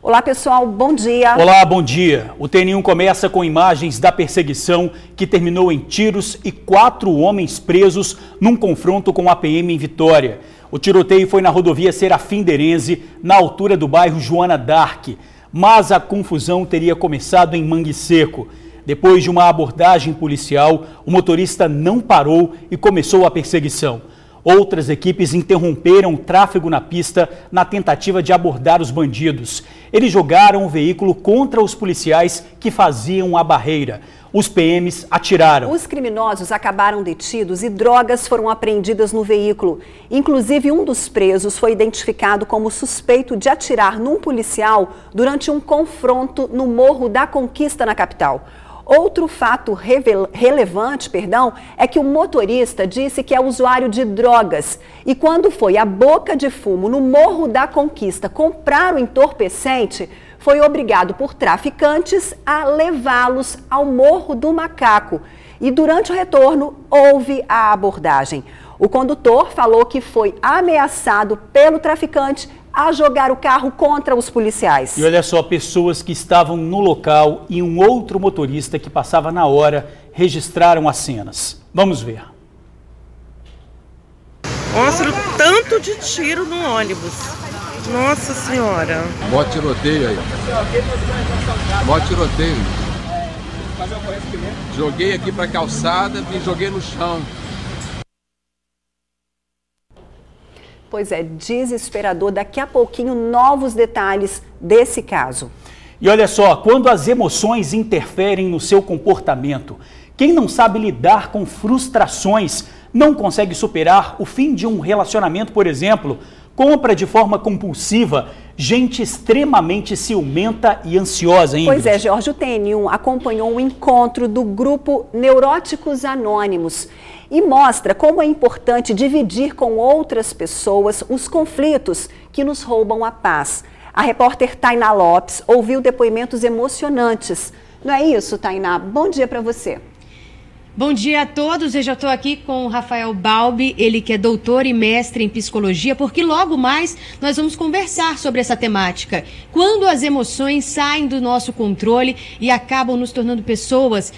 Olá pessoal, bom dia. Olá, bom dia. O TN1 começa com imagens da perseguição que terminou em tiros e 4 homens presos num confronto com a PM em Vitória. O tiroteio foi na rodovia Serafim-Derense, na altura do bairro Joana d'Arc, mas a confusão teria começado em Mangue Seco. Depois de uma abordagem policial, o motorista não parou e começou a perseguição. Outras equipes interromperam o tráfego na pista na tentativa de abordar os bandidos. Eles jogaram o veículo contra os policiais que faziam a barreira. Os PMs atiraram. Os criminosos acabaram detidos e drogas foram apreendidas no veículo. Inclusive, um dos presos foi identificado como suspeito de atirar num policial durante um confronto no Morro da Conquista, na capital. Outro fato relevante, é que o motorista disse que é usuário de drogas e quando foi à Boca de Fumo, no Morro da Conquista, comprar o entorpecente, foi obrigado por traficantes a levá-los ao Morro do Macaco. E durante o retorno, houve a abordagem. O condutor falou que foi ameaçado pelo traficante a jogar o carro contra os policiais. E olha só, pessoas que estavam no local e um outro motorista que passava na hora registraram as cenas. Vamos ver. Mostra o tanto de tiro no ônibus. Nossa Senhora. Mó tiroteio aí. Mó tiroteio. Joguei aqui pra calçada e joguei no chão. Pois é, desesperador. Daqui a pouquinho, novos detalhes desse caso. E olha só, quando as emoções interferem no seu comportamento, quem não sabe lidar com frustrações, não consegue superar o fim de um relacionamento, por exemplo, compra de forma compulsiva, gente extremamente ciumenta e ansiosa, hein? Pois é, Jorge, o TN1 acompanhou um encontro do grupo Neuróticos Anônimos e mostra como é importante dividir com outras pessoas os conflitos que nos roubam a paz. A repórter Tainá Lopes ouviu depoimentos emocionantes. Não é isso, Tainá? Bom dia para você. Bom dia a todos, eu já estou aqui com o Rafael Balbi, ele que é doutor e mestre em psicologia, porque logo mais nós vamos conversar sobre essa temática. Quando as emoções saem do nosso controle e acabam nos tornando pessoas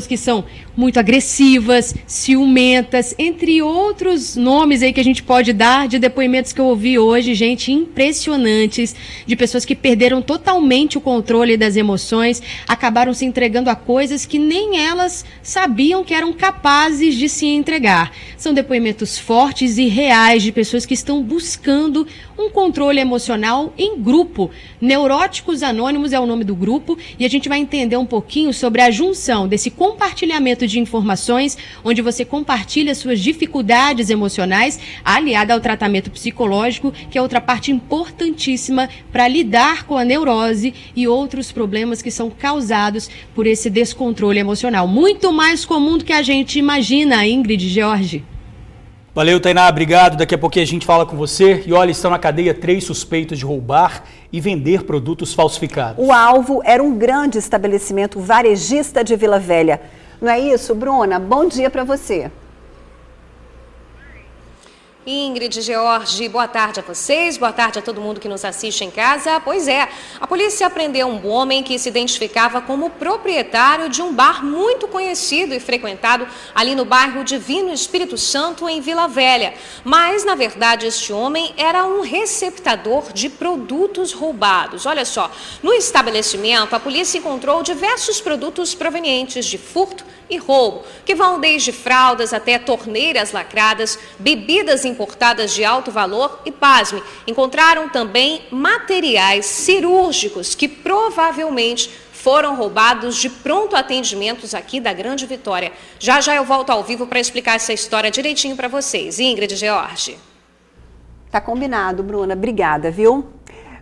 que são muito agressivas, ciumentas, entre outros nomes aí que a gente pode dar de depoimentos que eu ouvi hoje, gente, impressionantes, de pessoas que perderam totalmente o controle das emoções, acabaram se entregando a coisas que nem elas sabiam que eram capazes de se entregar. São depoimentos fortes e reais de pessoas que estão buscando um controle emocional em grupo. Neuróticos Anônimos é o nome do grupo e a gente vai entender um pouquinho sobre a junção desse compartilhamento de informações, onde você compartilha suas dificuldades emocionais, aliada ao tratamento psicológico, que é outra parte importantíssima para lidar com a neurose e outros problemas que são causados por esse descontrole emocional. Muito mais comum do que a gente imagina, Ingrid e Jorge. Valeu, Tainá, obrigado. Daqui a pouquinho a gente fala com você. E olha, estão na cadeia 3 suspeitos de roubar e vender produtos falsificados. O alvo era um grande estabelecimento varejista de Vila Velha. Não é isso, Bruna? Bom dia para você. Ingrid, George, boa tarde a vocês, boa tarde a todo mundo que nos assiste em casa. Pois é, a polícia prendeu um homem que se identificava como proprietário de um bar muito conhecido e frequentado ali no bairro Divino Espírito Santo, em Vila Velha. Mas, na verdade, este homem era um receptador de produtos roubados. Olha só, no estabelecimento, a polícia encontrou diversos produtos provenientes de furto e roubo, que vão desde fraldas até torneiras lacradas, bebidas importadas de alto valor e, pasme, encontraram também materiais cirúrgicos que provavelmente foram roubados de pronto atendimentos aqui da Grande Vitória. Já já eu volto ao vivo para explicar essa história direitinho para vocês. Ingrid e George. Tá combinado, Bruna. Obrigada, viu?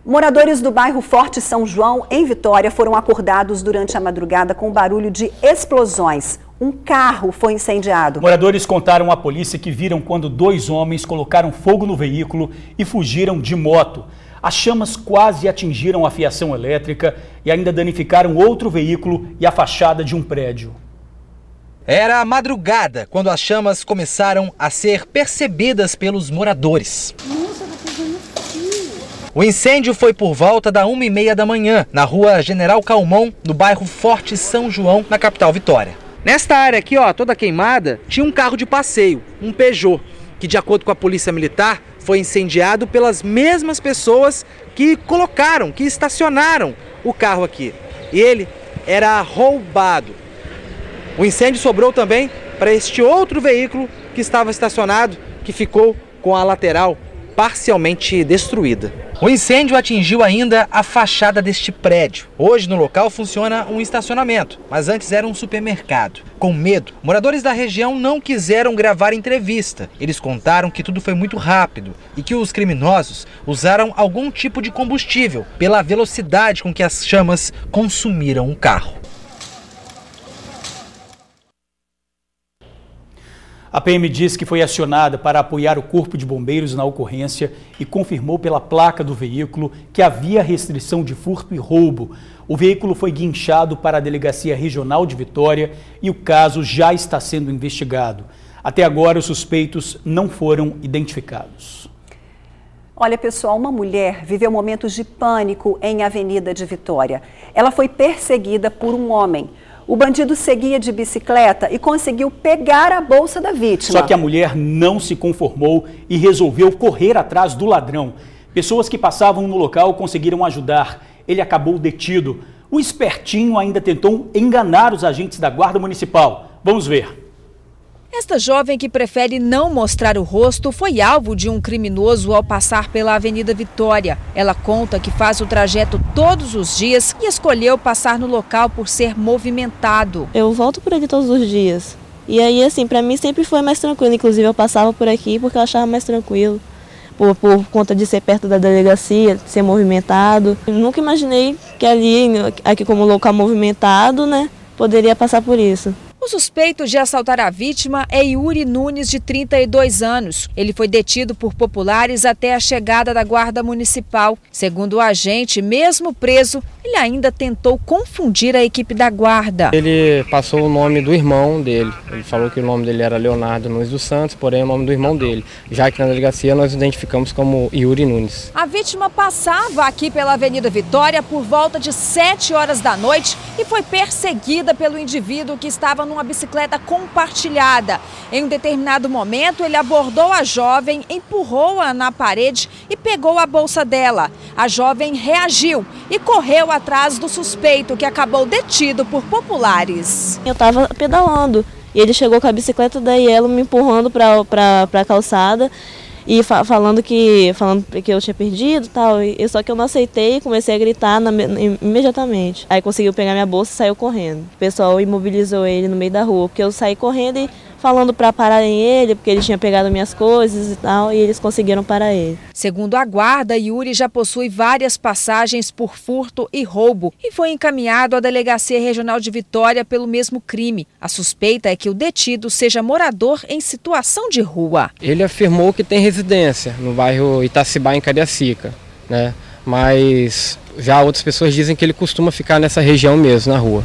Moradores do bairro Forte São João, em Vitória, foram acordados durante a madrugada com barulho de explosões. Um carro foi incendiado. Moradores contaram à polícia que viram quando 2 homens colocaram fogo no veículo e fugiram de moto. As chamas quase atingiram a fiação elétrica e ainda danificaram outro veículo e a fachada de um prédio. Era a madrugada quando as chamas começaram a ser percebidas pelos moradores. Nossa, tá pegando fio. O incêndio foi por volta da 1h30 da manhã, na rua General Calmon, no bairro Forte São João, na capital Vitória. Nesta área aqui, ó, toda queimada, tinha um carro de passeio, um Peugeot, que de acordo com a polícia militar, foi incendiado pelas mesmas pessoas que estacionaram o carro aqui. E ele era roubado. O incêndio sobrou também para este outro veículo que estava estacionado, que ficou com a lateral parcialmente destruída. O incêndio atingiu ainda a fachada deste prédio. Hoje no local funciona um estacionamento, mas antes era um supermercado. Com medo, moradores da região não quiseram gravar entrevista. Eles contaram que tudo foi muito rápido e que os criminosos usaram algum tipo de combustível pela velocidade com que as chamas consumiram o carro. A PM diz que foi acionada para apoiar o Corpo de Bombeiros na ocorrência e confirmou pela placa do veículo que havia restrição de furto e roubo. O veículo foi guinchado para a Delegacia Regional de Vitória e o caso já está sendo investigado. Até agora, os suspeitos não foram identificados. Olha, pessoal, uma mulher viveu momentos de pânico em Avenida de Vitória. Ela foi perseguida por um homem. O bandido seguia de bicicleta e conseguiu pegar a bolsa da vítima. Só que a mulher não se conformou e resolveu correr atrás do ladrão. Pessoas que passavam no local conseguiram ajudar. Ele acabou detido. O espertinho ainda tentou enganar os agentes da Guarda Municipal. Vamos ver. Esta jovem que prefere não mostrar o rosto foi alvo de um criminoso ao passar pela Avenida Vitória. Ela conta que faz o trajeto todos os dias e escolheu passar no local por ser movimentado. Eu volto por aqui todos os dias. E aí, assim, pra mim sempre foi mais tranquilo. Inclusive, eu passava por aqui porque eu achava mais tranquilo. Por conta de ser perto da delegacia, de ser movimentado. Eu nunca imaginei que ali, aqui como local movimentado, né, poderia passar por isso. O suspeito de assaltar a vítima é Yuri Nunes, de 32 anos. Ele foi detido por populares até a chegada da Guarda Municipal. Segundo o agente, mesmo preso, ele ainda tentou confundir a equipe da Guarda. Ele passou o nome do irmão dele. Ele falou que o nome dele era Leonardo Nunes dos Santos, porém é o nome do irmão dele. Já que na delegacia nós identificamos como Yuri Nunes. A vítima passava aqui pela Avenida Vitória por volta de 7 horas da noite e foi perseguida pelo indivíduo que estava numa bicicleta compartilhada. Em um determinado momento, ele abordou a jovem, empurrou-a na parede e pegou a bolsa dela. A jovem reagiu e correu atrás do suspeito, que acabou detido por populares. Eu estava pedalando e ele chegou com a bicicleta, daí ela me empurrando para a calçada e falando que eu tinha perdido, tal. Só que eu não aceitei e comecei a gritar imediatamente. Aí conseguiu pegar minha bolsa e saiu correndo. O pessoal imobilizou ele no meio da rua, porque eu saí correndo e falando para pararem ele, porque ele tinha pegado minhas coisas e tal, e eles conseguiram parar ele. Segundo a Guarda, Yuri já possui várias passagens por furto e roubo e foi encaminhado à Delegacia Regional de Vitória pelo mesmo crime. A suspeita é que o detido seja morador em situação de rua. Ele afirmou que tem residência no bairro Itacibá, em Cariacica, né? Mas já outras pessoas dizem que ele costuma ficar nessa região mesmo, na rua.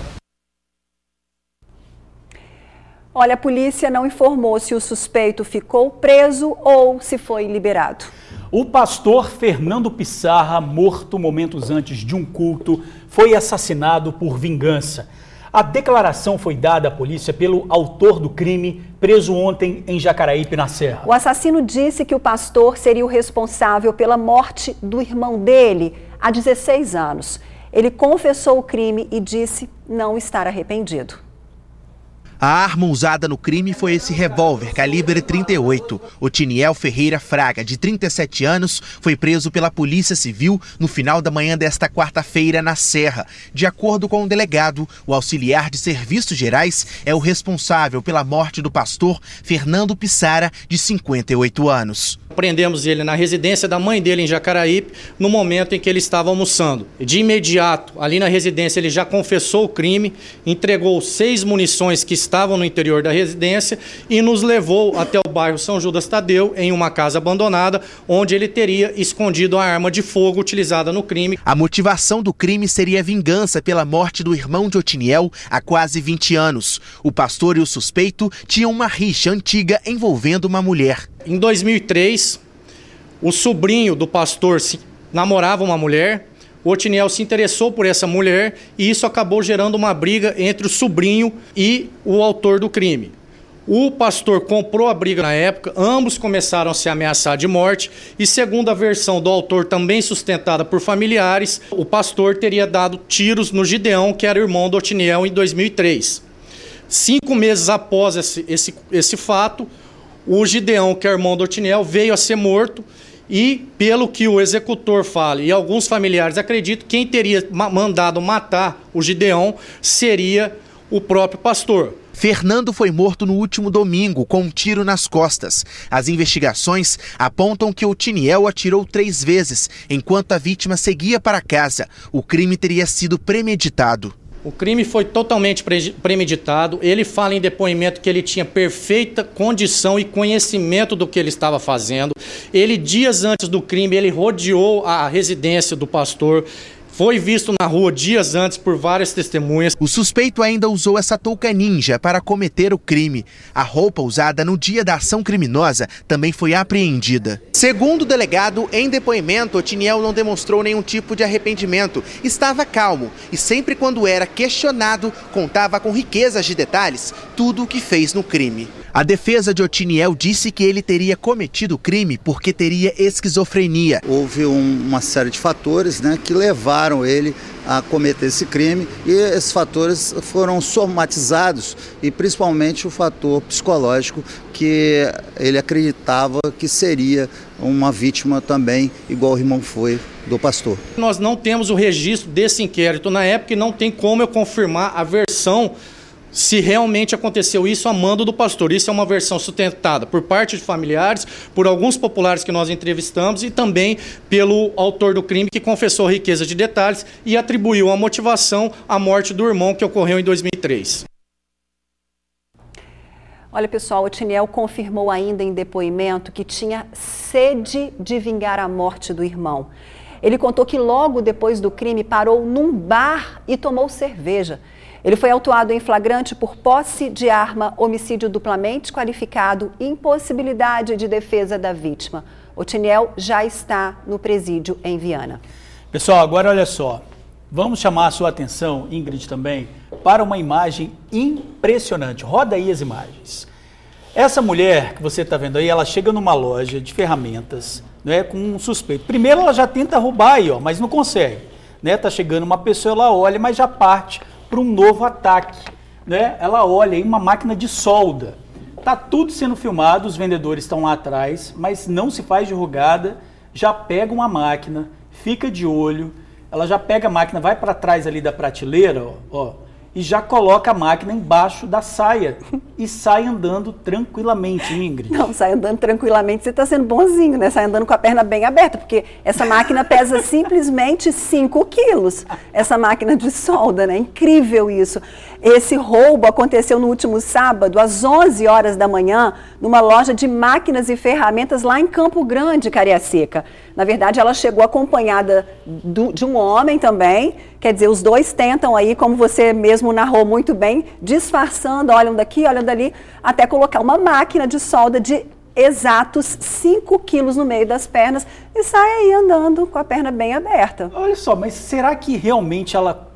Olha, a polícia não informou se o suspeito ficou preso ou se foi liberado. O pastor Fernando Pissarra, morto momentos antes de um culto, foi assassinado por vingança. A declaração foi dada à polícia pelo autor do crime, preso ontem em Jacaraípe, na Serra. O assassino disse que o pastor seria o responsável pela morte do irmão dele há 16 anos. Ele confessou o crime e disse não estar arrependido. A arma usada no crime foi esse revólver calibre 38. Otiniel Ferreira Fraga, de 37 anos, foi preso pela Polícia Civil no final da manhã desta quarta-feira na Serra. De acordo com o delegado, o auxiliar de serviços gerais é o responsável pela morte do pastor Fernando Pissarra, de 58 anos. Prendemos ele na residência da mãe dele em Jacaraípe, no momento em que ele estava almoçando. De imediato, ali na residência, ele já confessou o crime, entregou 6 munições que estavam no interior da residência e nos levou até o bairro São Judas Tadeu, em uma casa abandonada, onde ele teria escondido a arma de fogo utilizada no crime. A motivação do crime seria vingança pela morte do irmão de Otiniel há quase 20 anos. O pastor e o suspeito tinham uma rixa antiga envolvendo uma mulher. Em 2003, o sobrinho do pastor namorava uma mulher. O Otiniel se interessou por essa mulher e isso acabou gerando uma briga entre o sobrinho e o autor do crime. O pastor comprou a briga na época, ambos começaram a se ameaçar de morte e, segundo a versão do autor, também sustentada por familiares, o pastor teria dado tiros no Gideão, que era irmão do Otiniel, em 2003. 5 meses após esse fato, o Gideão, que é irmão do Otiniel, veio a ser morto. E, pelo que o executor fala, e alguns familiares acreditam, quem teria mandado matar o Gideão seria o próprio pastor. Fernando foi morto no último domingo, com um tiro nas costas. As investigações apontam que o Otiniel atirou 3 vezes, enquanto a vítima seguia para casa. O crime teria sido premeditado. O crime foi totalmente premeditado. Ele fala em depoimento que ele tinha perfeita condição e conhecimento do que ele estava fazendo. Ele, dias antes do crime, ele rodeou a residência do pastor. Foi visto na rua dias antes por várias testemunhas. O suspeito ainda usou essa touca ninja para cometer o crime. A roupa usada no dia da ação criminosa também foi apreendida. Segundo o delegado, em depoimento, Otiniel não demonstrou nenhum tipo de arrependimento. Estava calmo e sempre quando era questionado, contava com riquezas de detalhes tudo o que fez no crime. A defesa de Otiniel disse que ele teria cometido o crime porque teria esquizofrenia. Houve uma série de fatores, que levaram ele a cometer esse crime e esses fatores foram somatizados e principalmente o fator psicológico que ele acreditava que seria uma vítima também igual o irmão foi do pastor. Nós não temos o registro desse inquérito na época e não tem como eu confirmar a versão se realmente aconteceu isso a mando do pastor. Isso é uma versão sustentada por parte de familiares, por alguns populares que nós entrevistamos e também pelo autor do crime que confessou riqueza de detalhes e atribuiu a motivação à morte do irmão que ocorreu em 2003. Olha, pessoal, Otiniel confirmou ainda em depoimento que tinha sede de vingar a morte do irmão. Ele contou que logo depois do crime parou num bar e tomou cerveja. Ele foi autuado em flagrante por posse de arma, homicídio duplamente qualificado e impossibilidade de defesa da vítima. Otiniel já está no presídio em Viana. Pessoal, agora olha só, vamos chamar a sua atenção, Ingrid também, para uma imagem impressionante. Roda aí as imagens. Essa mulher que você está vendo aí, ela chega numa loja de ferramentas, com um suspeito. Primeiro ela já tenta roubar aí, mas não consegue. Tá chegando uma pessoa, ela olha, mas já parte para um novo ataque, Ela olha aí uma máquina de solda. Tá tudo sendo filmado, os vendedores estão lá atrás, mas não se faz de rogada, já pega uma máquina, fica de olho, ela já pega a máquina, vai para trás ali da prateleira, e já coloca a máquina embaixo da saia e sai andando tranquilamente, Ingrid. Não, sai andando tranquilamente, você está sendo bonzinho, Sai andando com a perna bem aberta, porque essa máquina pesa simplesmente 5 quilos, essa máquina de solda, Incrível isso. Esse roubo aconteceu no último sábado, às 11 horas da manhã, numa loja de máquinas e ferramentas lá em Campo Grande, Cariacica. Na verdade, ela chegou acompanhada de um homem também, quer dizer, os dois tentam aí, como você mesmo narrou muito bem, disfarçando, olham daqui, olham dali, até colocar uma máquina de solda de exatos 5 quilos no meio das pernas e sai aí andando com a perna bem aberta. Olha só, mas será que realmente ela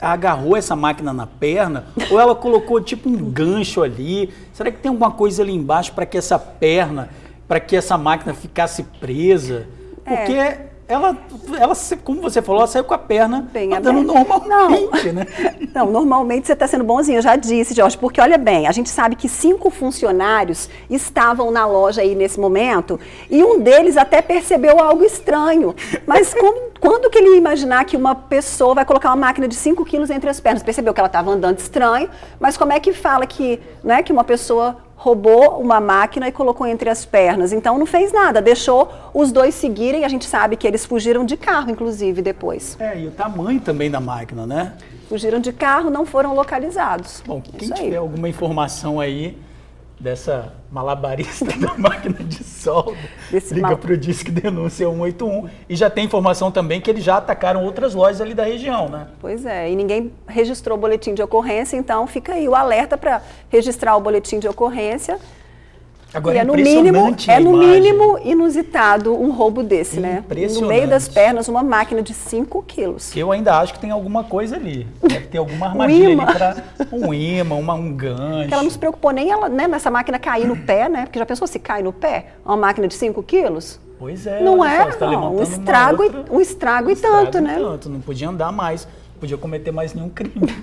agarrou essa máquina na perna ou ela colocou tipo um gancho ali? Será que tem alguma coisa ali embaixo para que essa perna, para que essa máquina ficasse presa? Porque ela, como você falou, ela saiu com a perna bem andando normalmente, Não, normalmente você está sendo bonzinho, eu já disse, Jorge, porque olha bem, a gente sabe que 5 funcionários estavam na loja aí nesse momento e um deles até percebeu algo estranho. Mas quando que ele ia imaginar que uma pessoa vai colocar uma máquina de 5 quilos entre as pernas? Percebeu que ela estava andando estranho, mas como é que fala que, que uma pessoa roubou uma máquina e colocou entre as pernas? Então não fez nada, deixou os dois seguirem. A gente sabe que eles fugiram de carro, inclusive, depois. E o tamanho também da máquina, Fugiram de carro, não foram localizados. Bom, quem tiver alguma informação aí dessa malabarista da máquina de solda, liga para o Disque Denúncia 181 e já tem informação também que eles já atacaram outras lojas ali da região, Pois é, e ninguém registrou o boletim de ocorrência, então fica aí o alerta para registrar o boletim de ocorrência. Agora, e é no mínimo inusitado um roubo desse, né? No meio das pernas, uma máquina de 5 quilos. Eu ainda acho que tem alguma coisa ali. Deve ter alguma armadilha ali para um imã, um gancho. Porque ela não se preocupou nem nessa máquina cair no pé, né? Porque já pensou se cai no pé? Uma máquina de 5 quilos? Pois é. Não é? Só, não. Um estrago e tanto, né? Não podia andar mais, não podia cometer mais nenhum crime.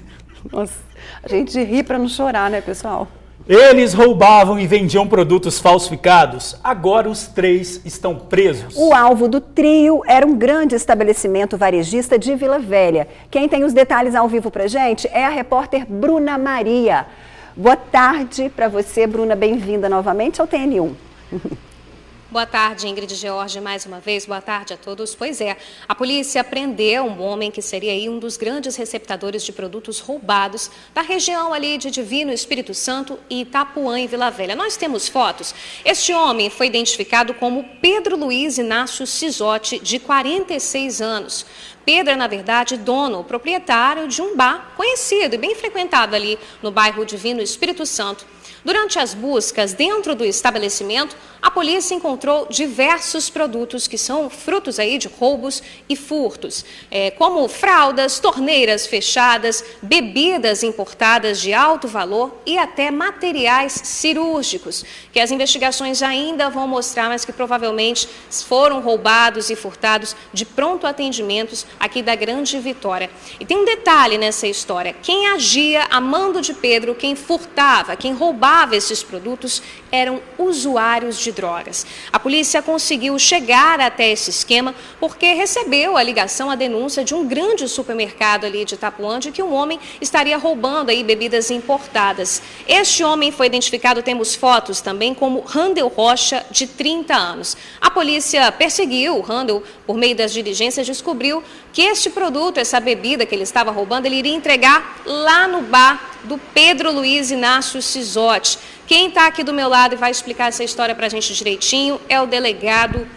Nossa, a gente ri para não chorar, né, pessoal? Eles roubavam e vendiam produtos falsificados. Agora os 3 estão presos. O alvo do trio era um grande estabelecimento varejista de Vila Velha. Quem tem os detalhes ao vivo pra gente é a repórter Bruna Maria. Boa tarde para você, Bruna. Bem-vinda novamente ao TN1. Boa tarde, Ingrid George, mais uma vez. Boa tarde a todos. Pois é, a polícia prendeu um homem que seria aí um dos grandes receptadores de produtos roubados da região ali de Divino Espírito Santo e Itapuã, em Vila Velha. Nós temos fotos. Este homem foi identificado como Pedro Luiz Inácio Cisotti, de 46 anos. Pedro é, na verdade, dono, proprietário de um bar conhecido e bem frequentado ali no bairro Divino Espírito Santo. Durante as buscas dentro do estabelecimento, a polícia encontrou diversos produtos que são frutos aí de roubos e furtos, como fraldas, torneiras fechadas, bebidas importadas de alto valor e até materiais cirúrgicos, que as investigações ainda vão mostrar, mas que provavelmente foram roubados e furtados de pronto atendimentos aqui da Grande Vitória. E tem um detalhe nessa história: quem agia a mando de Pedro, quem furtava, quem roubava esses produtos eram usuários de drogas. A polícia conseguiu chegar até esse esquema porque recebeu a ligação, a denúncia de um grande supermercado ali de Itapuã de que um homem estaria roubando aí bebidas importadas. Este homem foi identificado, temos fotos também, como Randel Rocha, de 30 anos. A polícia perseguiu o Randel por meio das diligências, descobriu que este produto, essa bebida que ele estava roubando, ele iria entregar lá no bar do Pedro Luiz Inácio Cisotti. Quem está aqui do meu lado e vai explicar essa história para a gente direitinho é o delegado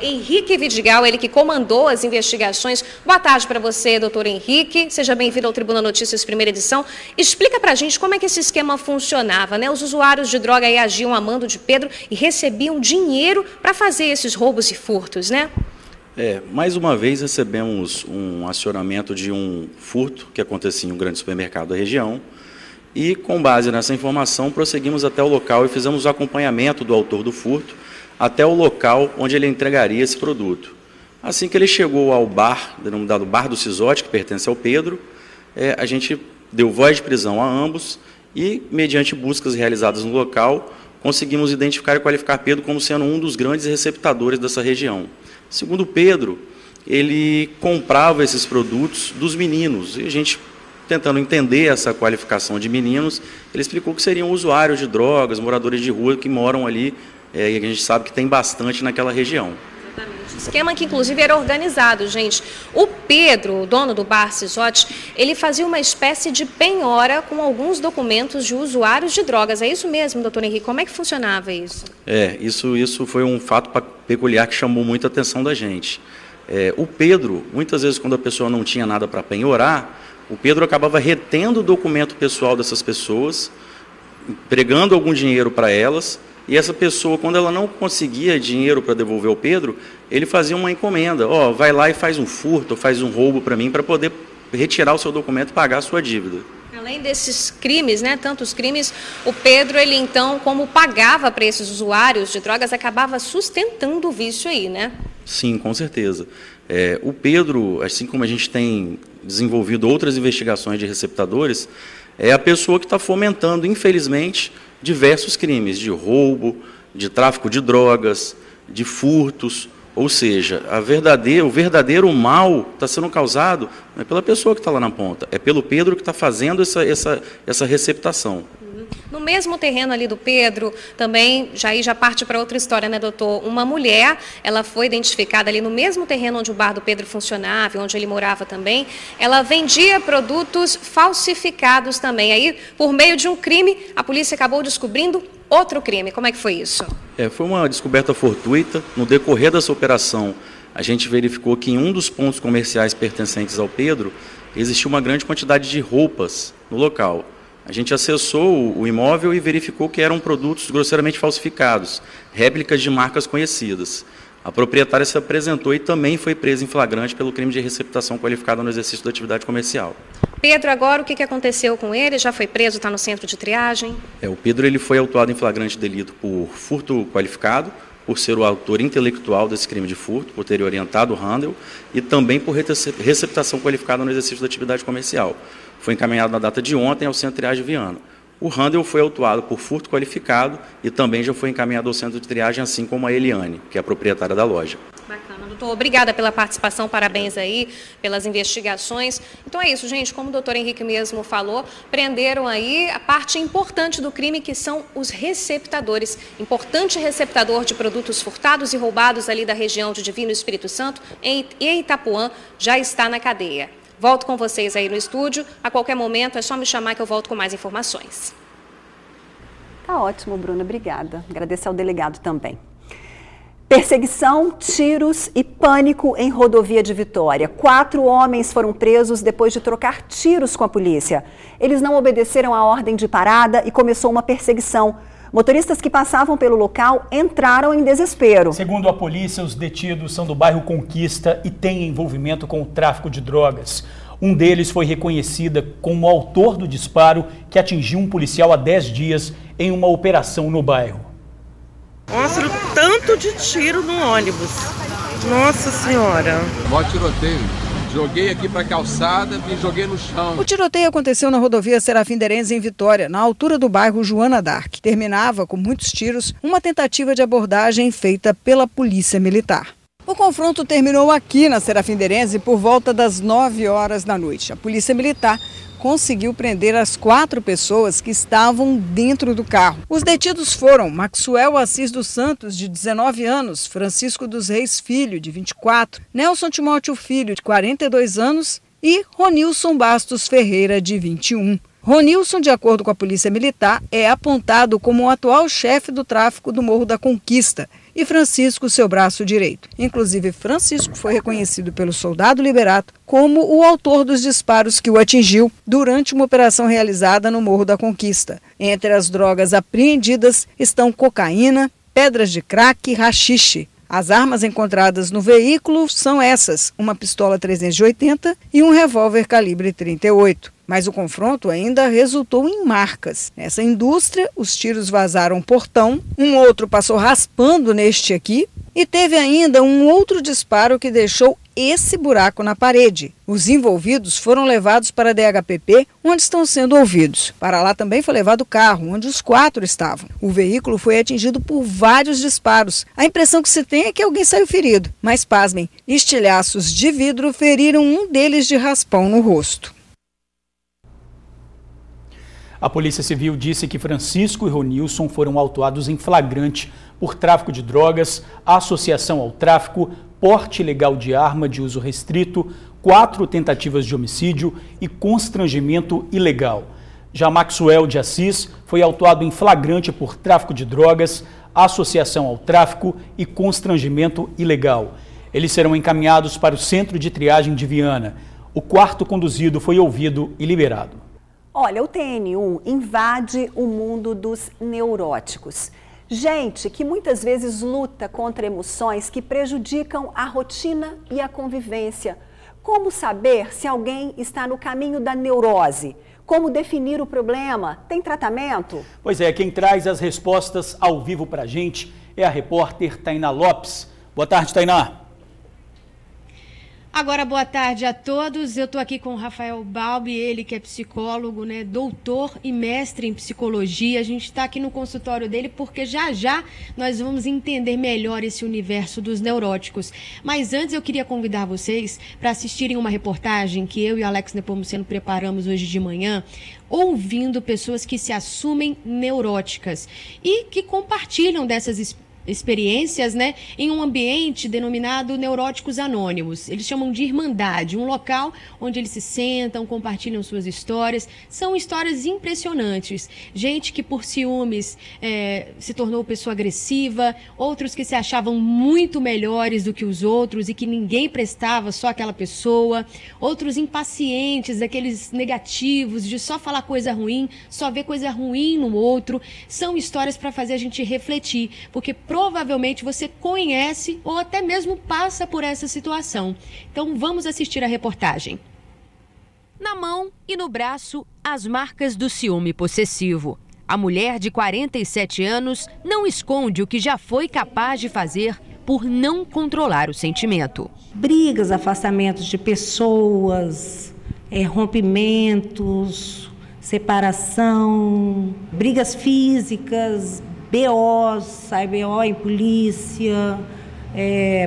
Henrique Vidigal, ele que comandou as investigações. Boa tarde para você, doutor Henrique. Seja bem-vindo ao Tribuna Notícias, primeira edição. Explica para a gente como é que esse esquema funcionava, né? Os usuários de droga aí agiam a mando de Pedro e recebiam dinheiro para fazer esses roubos e furtos, né? Mais uma vez recebemos um acionamento de um furto que acontecia em um grande supermercado da região e, com base nessa informação, prosseguimos até o local e fizemos o acompanhamento do autor do furto até o local onde ele entregaria esse produto. Assim que ele chegou ao bar, denominado Bar do Cisotti, que pertence ao Pedro, a gente deu voz de prisão a ambos e, mediante buscas realizadas no local, conseguimos identificar e qualificar Pedro como sendo um dos grandes receptadores dessa região. Segundo Pedro, ele comprava esses produtos dos meninos, e a gente, tentando entender essa qualificação de meninos, ele explicou que seriam usuários de drogas, moradores de rua que moram ali, e a gente sabe que tem bastante naquela região. Esquema que, inclusive, era organizado, gente. O Pedro, o dono do bar Cisotti, ele fazia uma espécie de penhora com alguns documentos de usuários de drogas. É isso mesmo, doutor Henrique? Como é que funcionava isso? Isso foi um fato peculiar que chamou muita atenção da gente. O Pedro, muitas vezes, quando a pessoa não tinha nada para penhorar, o Pedro acabava retendo o documento pessoal dessas pessoas, entregando algum dinheiro para elas. E essa pessoa, quando ela não conseguia dinheiro para devolver ao Pedro, ele fazia uma encomenda. Vai lá e faz um furto, faz um roubo para mim, para poder retirar o seu documento e pagar a sua dívida. Além desses crimes, né, tantos crimes, o Pedro, ele então, como pagava para esses usuários de drogas, acabava sustentando o vício aí, né? Sim, com certeza. O Pedro, assim como a gente tem desenvolvido outras investigações de receptadores, é a pessoa que está fomentando, infelizmente, diversos crimes de roubo, de tráfico de drogas, de furtos, ou seja, o verdadeiro mal está sendo causado não é pela pessoa que está lá na ponta, é pelo Pedro que está fazendo essa receptação. No mesmo terreno ali do Pedro, também, já parte para outra história, né, doutor? Uma mulher, ela foi identificada ali no mesmo terreno onde o bar do Pedro funcionava, onde ele morava também. Ela vendia produtos falsificados também. Aí, por meio de um crime, a polícia acabou descobrindo outro crime. Como é que foi isso? Foi uma descoberta fortuita. No decorrer dessa operação, a gente verificou que em um dos pontos comerciais pertencentes ao Pedro, existia uma grande quantidade de roupas no local. A gente acessou o imóvel e verificou que eram produtos grosseiramente falsificados, réplicas de marcas conhecidas. A proprietária se apresentou e também foi presa em flagrante pelo crime de receptação qualificada no exercício da atividade comercial. Pedro, agora o que aconteceu com ele? Já foi preso, está no centro de triagem? O Pedro ele foi autuado em flagrante delito por furto qualificado, por ser o autor intelectual desse crime de furto, por ter orientado o Randall, e também por receptação qualificada no exercício da atividade comercial. Foi encaminhado na data de ontem ao centro de triagem Viana. O Randall foi autuado por furto qualificado e também já foi encaminhado ao centro de triagem, assim como a Eliane, que é a proprietária da loja. Bacana, doutor. Obrigada pela participação, parabéns aí pelas investigações. Então é isso, gente, como o doutor Henrique mesmo falou, prenderam aí a parte importante do crime, que são os receptadores. Importante receptador de produtos furtados e roubados ali da região de Divino Espírito Santo e Itapuã já está na cadeia. Volto com vocês aí no estúdio. A qualquer momento é só me chamar que eu volto com mais informações. Tá ótimo, Bruna. Obrigada. Agradecer ao delegado também. Perseguição, tiros e pânico em rodovia de Vitória. 4 homens foram presos depois de trocar tiros com a polícia. Eles não obedeceram à ordem de parada e começou uma perseguição. Motoristas que passavam pelo local entraram em desespero. Segundo a polícia, os detidos são do bairro Conquista e têm envolvimento com o tráfico de drogas. Um deles foi reconhecido como autor do disparo que atingiu um policial há 10 dias em uma operação no bairro. Nossa, o tanto de tiro no ônibus. Nossa Senhora. Mó tiroteio. Joguei aqui para a calçada, me joguei no chão. O tiroteio aconteceu na rodovia Serafim Derenze, em Vitória, na altura do bairro Joana d'Arc. Terminava, com muitos tiros, uma tentativa de abordagem feita pela Polícia Militar. O confronto terminou aqui na Serafim Derenze por volta das 9 horas da noite. A Polícia Militar conseguiu prender as 4 pessoas que estavam dentro do carro. Os detidos foram Maxwell Assis dos Santos, de 19 anos, Francisco dos Reis Filho, de 24, Nelson Timóteo Filho, de 42 anos e Ronilson Bastos Ferreira, de 21. Ronilson, de acordo com a Polícia Militar, é apontado como o atual chefe do tráfico do Morro da Conquista e Francisco, seu braço direito. Inclusive, Francisco foi reconhecido pelo soldado Liberato como o autor dos disparos que o atingiu durante uma operação realizada no Morro da Conquista. Entre as drogas apreendidas estão cocaína, pedras de crack e haxixe. As armas encontradas no veículo são essas, uma pistola 380 e um revólver calibre 38. Mas o confronto ainda resultou em marcas. Nessa indústria, os tiros vazaram um portão, um outro passou raspando neste aqui e teve ainda um outro disparo que deixou esse buraco na parede. Os envolvidos foram levados para a DHPP, onde estão sendo ouvidos. Para lá também foi levado o carro, onde os 4 estavam. O veículo foi atingido por vários disparos. A impressão que se tem é que alguém saiu ferido. Mas pasmem, estilhaços de vidro feriram um deles de raspão no rosto. A Polícia Civil disse que Francisco e Ronilson foram autuados em flagrante por tráfico de drogas, associação ao tráfico, porte ilegal de arma de uso restrito, 4 tentativas de homicídio e constrangimento ilegal. Já Maxwell de Assis foi autuado em flagrante por tráfico de drogas, associação ao tráfico e constrangimento ilegal. Eles serão encaminhados para o centro de triagem de Viana. O 4º conduzido foi ouvido e liberado. Olha, o TN1 invade o mundo dos neuróticos. Gente que muitas vezes luta contra emoções que prejudicam a rotina e a convivência. Como saber se alguém está no caminho da neurose? Como definir o problema? Tem tratamento? Pois é, quem traz as respostas ao vivo pra gente é a repórter Tainá Lopes. Boa tarde, Tainá. Agora, boa tarde a todos. Eu estou aqui com o Rafael Balbi, ele que é psicólogo, né, doutor e mestre em psicologia. A gente está aqui no consultório dele porque já já nós vamos entender melhor esse universo dos neuróticos. Mas antes eu queria convidar vocês para assistirem uma reportagem que eu e o Alex Nepomuceno preparamos hoje de manhã, ouvindo pessoas que se assumem neuróticas e que compartilham dessas experiências, né, em um ambiente denominado Neuróticos Anônimos. Eles chamam de Irmandade, um local onde eles se sentam, compartilham suas histórias. São histórias impressionantes. Gente que por ciúmes se tornou pessoa agressiva, outros que se achavam muito melhores do que os outros e que ninguém prestava, só aquela pessoa, outros impacientes, daqueles negativos, de só falar coisa ruim, só ver coisa ruim no outro. São histórias para fazer a gente refletir, porque provavelmente você conhece ou até mesmo passa por essa situação. Então vamos assistir a reportagem. Na mão e no braço, as marcas do ciúme possessivo. A mulher de 47 anos não esconde o que já foi capaz de fazer por não controlar o sentimento. Brigas, afastamentos de pessoas, rompimentos, separação, brigas físicas, BOs, sai BO em polícia,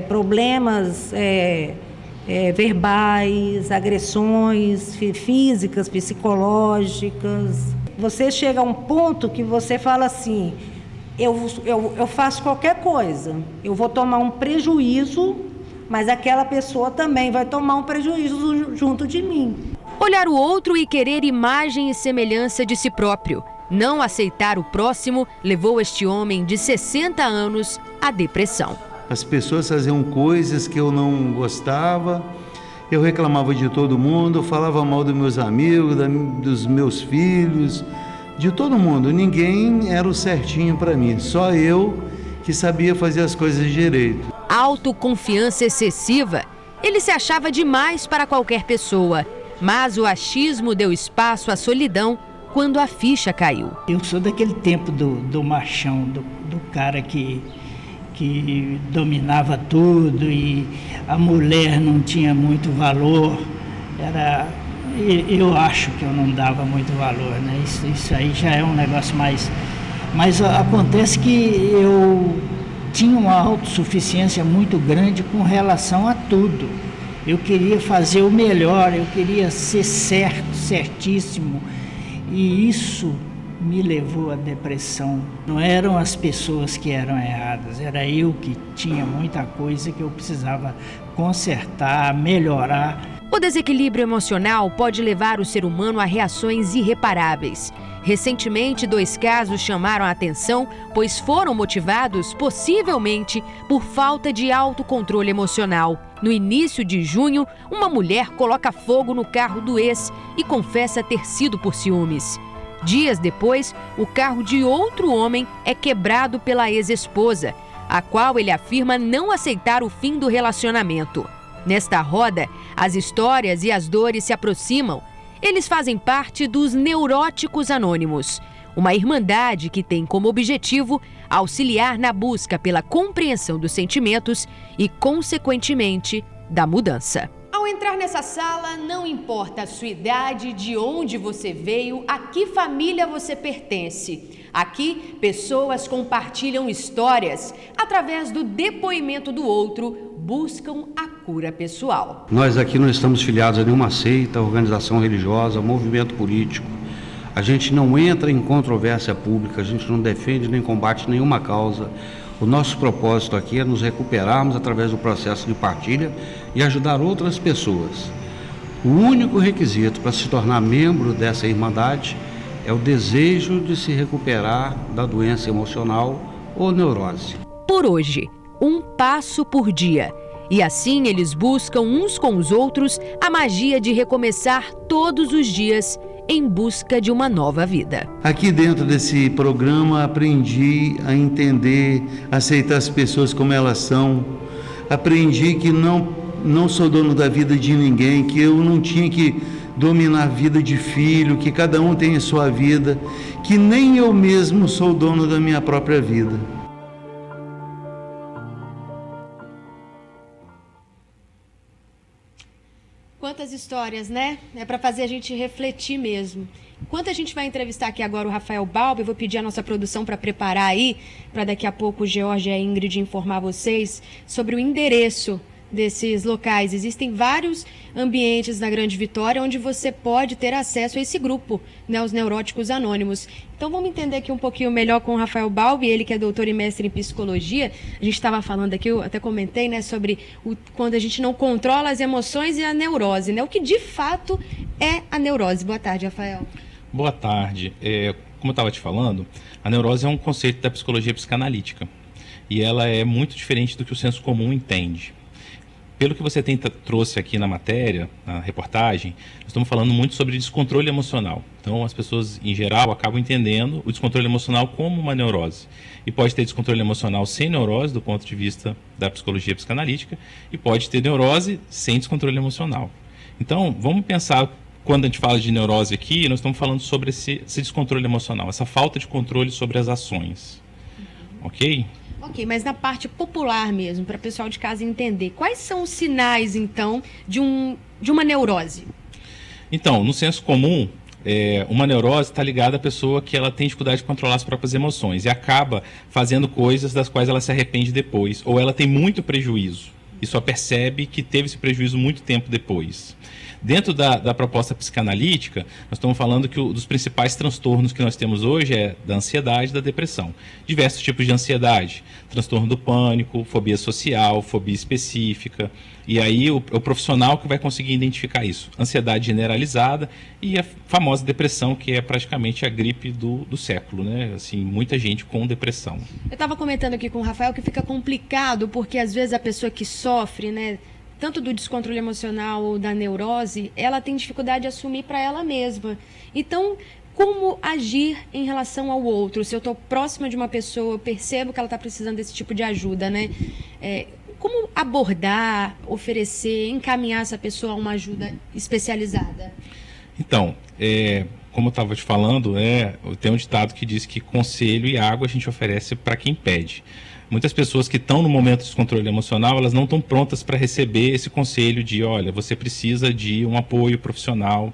problemas verbais, agressões físicas, psicológicas. Você chega a um ponto que você fala assim, eu faço qualquer coisa, eu vou tomar um prejuízo, mas aquela pessoa também vai tomar um prejuízo junto de mim. Olhar o outro e querer imagem e semelhança de si próprio. Não aceitar o próximo levou este homem de 60 anos à depressão. As pessoas faziam coisas que eu não gostava, eu reclamava de todo mundo, falava mal dos meus amigos, dos meus filhos, de todo mundo. Ninguém era o certinho para mim, só eu que sabia fazer as coisas direito. Autoconfiança excessiva. Ele se achava demais para qualquer pessoa, mas o achismo deu espaço à solidão quando a ficha caiu. Eu sou daquele tempo do machão, do cara que dominava tudo e a mulher não tinha muito valor. Eu acho que eu não dava muito valor, né? Isso aí já é um negócio mais... Mas acontece que eu tinha uma autossuficiência muito grande com relação a tudo. Eu queria fazer o melhor, eu queria ser certíssimo. E isso me levou à depressão. Não eram as pessoas que eram erradas, era eu que tinha muita coisa que eu precisava consertar, melhorar. O desequilíbrio emocional pode levar o ser humano a reações irreparáveis. Recentemente, 2 casos chamaram a atenção, pois foram motivados, possivelmente, por falta de autocontrole emocional. No início de junho, uma mulher coloca fogo no carro do ex e confessa ter sido por ciúmes. Dias depois, o carro de outro homem é quebrado pela ex-esposa, a qual ele afirma não aceitar o fim do relacionamento. Nesta roda, as histórias e as dores se aproximam. Eles fazem parte dos Neuróticos Anônimos, uma irmandade que tem como objetivo auxiliar na busca pela compreensão dos sentimentos e, consequentemente, da mudança. Ao entrar nessa sala, não importa a sua idade, de onde você veio, a que família você pertence. Aqui, pessoas compartilham histórias. Através do depoimento do outro, buscam a cura pessoal. Nós aqui não estamos filiados a nenhuma seita, organização religiosa, movimento político. A gente não entra em controvérsia pública, a gente não defende nem combate nenhuma causa. O nosso propósito aqui é nos recuperarmos através do processo de partilha e ajudar outras pessoas. O único requisito para se tornar membro dessa irmandade é o desejo de se recuperar da doença emocional ou neurose. Por hoje, um passo por dia. E assim eles buscam uns com os outros a magia de recomeçar todos os dias em busca de uma nova vida. Aqui dentro desse programa aprendi a entender, aceitar as pessoas como elas são. Aprendi que não sou dono da vida de ninguém, que eu não tinha que dominar a vida de filho, que cada um tem a sua vida, que nem eu mesmo sou dono da minha própria vida. Quantas histórias, né? É para fazer a gente refletir mesmo. Enquanto a gente vai entrevistar aqui agora o Rafael Balbi, eu vou pedir a nossa produção para preparar aí, para daqui a pouco o George e a Ingrid informar vocês sobre o endereço desses locais. Existem vários ambientes na Grande Vitória onde você pode ter acesso a esse grupo, né, os Neuróticos Anônimos. Então vamos entender aqui um pouquinho melhor com o Rafael Balbi, ele que é doutor e mestre em psicologia. A gente estava falando aqui, eu até comentei, né, sobre quando a gente não controla as emoções e a neurose, né? O que de fato é a neurose. Boa tarde, Rafael. Boa tarde. Como eu estava te falando, a neurose é um conceito da psicologia psicanalítica e ela é muito diferente do que o senso comum entende. Pelo que você trouxe aqui na matéria, na reportagem, nós estamos falando muito sobre descontrole emocional. Então, as pessoas, em geral, acabam entendendo o descontrole emocional como uma neurose. E pode ter descontrole emocional sem neurose, do ponto de vista da psicologia psicanalítica, e pode ter neurose sem descontrole emocional. Então, vamos pensar, quando a gente fala de neurose aqui, nós estamos falando sobre esse descontrole emocional, essa falta de controle sobre as ações. Ok? Ok, mas na parte popular mesmo, para o pessoal de casa entender, quais são os sinais, então, de uma neurose? Então, no senso comum, uma neurose está ligada à pessoa que ela tem dificuldade de controlar as próprias emoções e acaba fazendo coisas das quais ela se arrepende depois, ou ela tem muito prejuízo e só percebe que teve esse prejuízo muito tempo depois. Dentro da proposta psicanalítica, nós estamos falando que dos principais transtornos que nós temos hoje é da ansiedade e da depressão. Diversos tipos de ansiedade, transtorno do pânico, fobia social, fobia específica. E aí o profissional que vai conseguir identificar isso. Ansiedade generalizada e a famosa depressão, que é praticamente a gripe do século, né? Assim, muita gente com depressão. Eu estava comentando aqui com o Rafael que fica complicado, porque às vezes a pessoa que sofre, né, tanto do descontrole emocional ou da neurose, ela tem dificuldade de assumir para ela mesma. Então, como agir em relação ao outro? Se eu estou próxima de uma pessoa, eu percebo que ela está precisando desse tipo de ajuda, né? Como abordar, oferecer, encaminhar essa pessoa a uma ajuda especializada? Então, como eu estava te falando, tem um ditado que diz que conselho e água a gente oferece para quem pede. Muitas pessoas que estão no momento de descontrole emocional, elas não estão prontas para receber esse conselho de, olha, você precisa de um apoio profissional.